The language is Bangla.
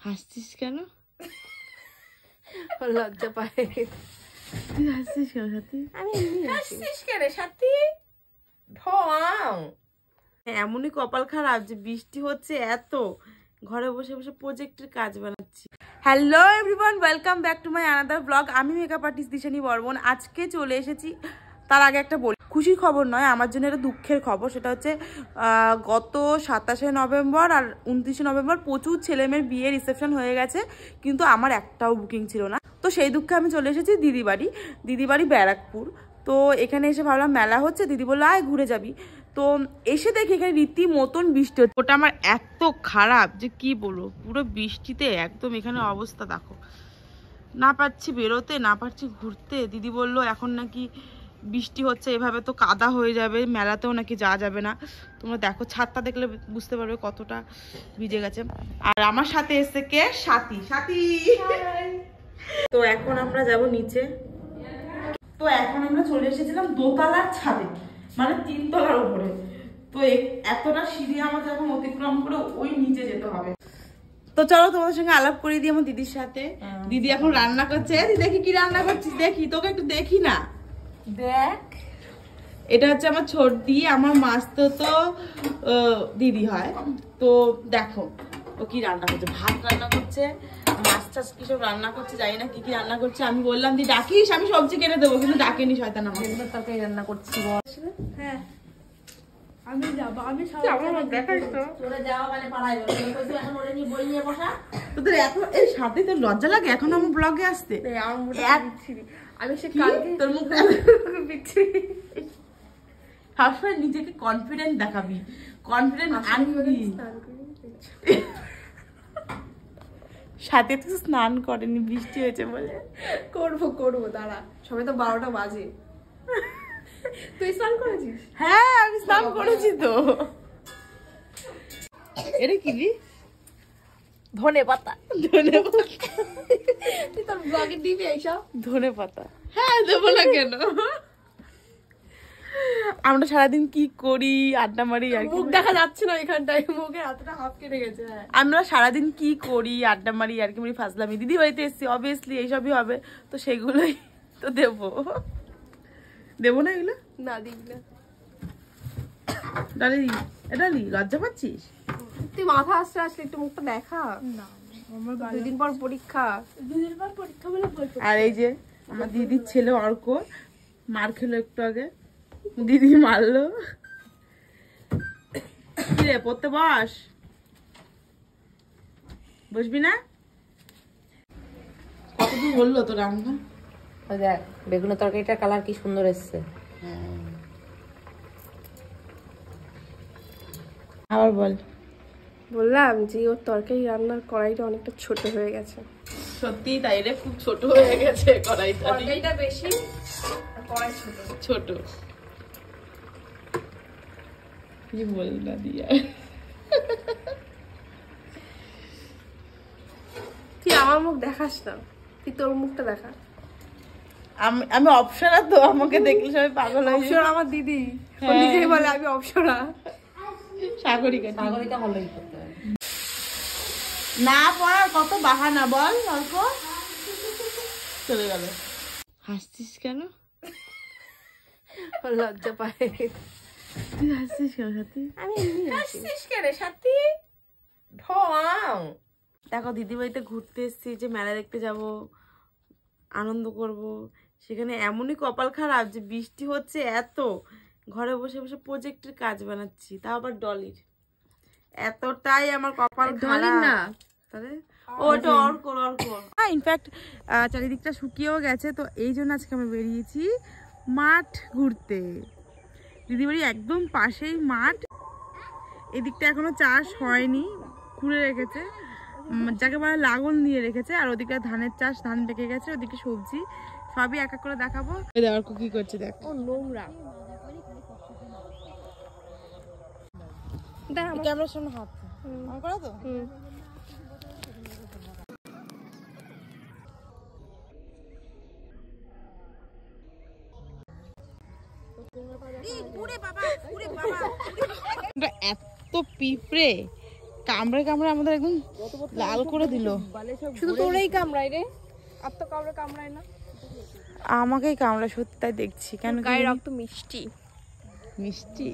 হাসছিস কেন? লজ্জা পায়। তুই হাসছিস কেন সাথী? আমি হাসছিস কেন সাথী? এমনই কপাল খারাপ যে বৃষ্টি হচ্ছে, এত ঘরে বসে বসে প্রজেক্টের কাজ বানাচ্ছি। Hello everyone, welcome back to my another blog. আমি মেকআপ আর্টিস্ট দিশানি বর্মন। আজকে চলে এসেছি, তার আগে একটা বলি, খুশির খবর নয়, আমার জন্য এটা দুঃখের খবর। সেটা হচ্ছে গত 27শে নভেম্বর আর 29শে নভেম্বর প্রচুর ছেলেমেয়ের বিয়ে রিসেপশন হয়ে গেছে, কিন্তু আমার একটাও বুকিং ছিল না। তো সেই দুঃখে আমি চলে এসেছি দিদি বাড়ি ব্যারাকপুর। তো এখানে এসে ভাবলাম মেলা হচ্ছে, দিদি বললো আয় ঘুরে যাবি। তো এসে দেখি এখানে রীতি মতন বৃষ্টি হচ্ছে। ওটা আমার এত খারাপ যে কি বলবো, পুরো বৃষ্টিতে একদম এখানে অবস্থা দেখো, না পাচ্ছি বেরোতে, না পাচ্ছি ঘুরতে। দিদি বলল এখন নাকি বৃষ্টি হচ্ছে, এভাবে তো কাদা হয়ে যাবে, মেলাতেও নাকি যাওয়া যাবে না। তোমরা দেখো, ছাদটা দেখলে বুঝতে পারবে কতটা ভিজে গেছে। আর আমার সাথে এসছে কে? সাথী। তো এখন আমরা যাব নিচে। তো এখন আমরা চলে এসেছিলাম দোতলার ছাদে, মানে 3 তলার উপরে। তো এতটা সিঁড়ি আমার যখন অতিক্রম করে ওই নিচে যেতে হবে। তো চলো তোমাদের সঙ্গে আলাপ করে দিই আমার দিদির সাথে। দিদি এখন রান্না করছে। দেখি কি রান্না করছিস, দেখি তোকে একটু দেখি না। দেখ, এটা হচ্ছে আমার ছোটদি, আমার মাস্তো তো দিদি হয়। তো দেখো ও কি রান্না করছে, ভাত রান্না করছে, মাছ টাছ কিসব রান্না করছে, জানি না কি কি রান্না করছে। আমি বললাম দি ডাকিস, আমি সবজি কেটে দেবো, কিন্তু ডাকেনি শয়তান। আমার তরকারি রান্না করছি। হ্যাঁ আমি যাবো, আমি তোদের এখন এই সাথে তোর লজ্জা লাগে এখন আমার ব্লগে আসতে? আমি সে তোর মুখ সবসময় নিজেকে কনফিডেন্ট দেখাবি, কনফিডেন্ট আনবি। সাথে তো স্নান করেনি, বৃষ্টি হয়েছে বলে। করবো দাঁড়া, সবাই তো 12টা বাজে। তুই স্নান করেছিস? হ্যাঁ আমি স্নান করেছি তো। এটা কি ধনে পাতা। তুই তোর ব্লগে দিবি এইসব? ধনে পাতা, হ্যাঁ দেবো না কেন। আমরা সারাদিন কি করি, আড্ডা মারি আর মুখ দেখা যাচ্ছে না এখানটায়, মুখে এতটা হাফ কেটে গেছে। আমরা সারাদিন কি করি, আড্ডা মারি আর কি মারি, ফাজলামি। দিদি বাড়িতে এসছি, অবভিয়াসলি এইসবই হবে, তো সেগুলোই তো দেবো না এগুলো? না দিবি না। ডালি ডালি, লজ্জা পাচ্ছিস? তুই মাথা আসতে একটু মুখটা দেখা না। 2 দিন পর পরীক্ষা। বলে। আর এই যে আমার দিদির ছেলে অর্ক মার খেলো একটু আগে, দিদি মারলো। কি রে, পড়তে বসবি না? কতদূর বললো তো রান্না? দেখ বেগুনের তরকারিটার কালার কি সুন্দর এসছে। আবার বললাম যে ওর তরকারি রান্নার কড়াইটা অনেকটা ছোট হয়ে গেছে। সত্যি তাই রে, খুব ছোট হয়ে গেছে কড়াইটা। তরকারিটা বেশি আর কড়াই ছোট। কি বললা দিয়া, তুই আমার মুখ দেখাস না, তুই তোর মুখটা দেখা। আমি অপসরা, তো আমাকে দেখলে সবাই পাগল হয়। অপসরা আমার দিদি, নিজেই বলে আমি অপসরা। সাগরিকা ভালোই করতে হয় না, পড়ার কত বাহানা বল। অল্প চলে গেল। হাসছিস কেন? লজ্জা পায়। তুই হাসছিস কেন সাথী? আমি হাসছিস কেন সাথী? দেখো দিদি বাড়িতে ঘুরতে এসছি, যে মেলা দেখতে যাব, আনন্দ করব, সেখানে এমনই কপাল খারাপ যে বৃষ্টি হচ্ছে, এত ঘরে বসে বসে প্রজেক্টের কাজ বানাচ্ছি, তাও আবার ডলির। এতটাই আমার কপাল খারাপ না। তাহলে ওটা অর্ক। ইনফ্যাক্ট চারিদিকটা শুকিয়েও গেছে, তো এই জন্য আজকে আমরা বেরিয়েছি মাঠ ঘুরতে। দিদিবাড়ি একদম পাশেই মাঠ। এদিকটা এখনো চাষ হয়নি, খুঁড়ে রেখেছে, যাকে বলে লাগন দিয়ে রেখেছে। আর ওদিকে ধানের চাষ, ধান পেকে গেছে, ওদিকে সবজি, সবই এক এক করে দেখাবো। অর্ক কি করছে দেখ। ও নোংরা। ক্যামেরার সামনে হাত অন করো তো। এত পিঁপড়ে কামড়ে কামড়ে আমাদের একদম লাল করে দিল। শুধু তোরাই কামড়াই রে, আর তো কামড়ে কামড়ায় না। আমাকেই কামড়া, সত্যি তাই দেখছি। কেন গায়ের রক্ত মিষ্টি মিষ্টি?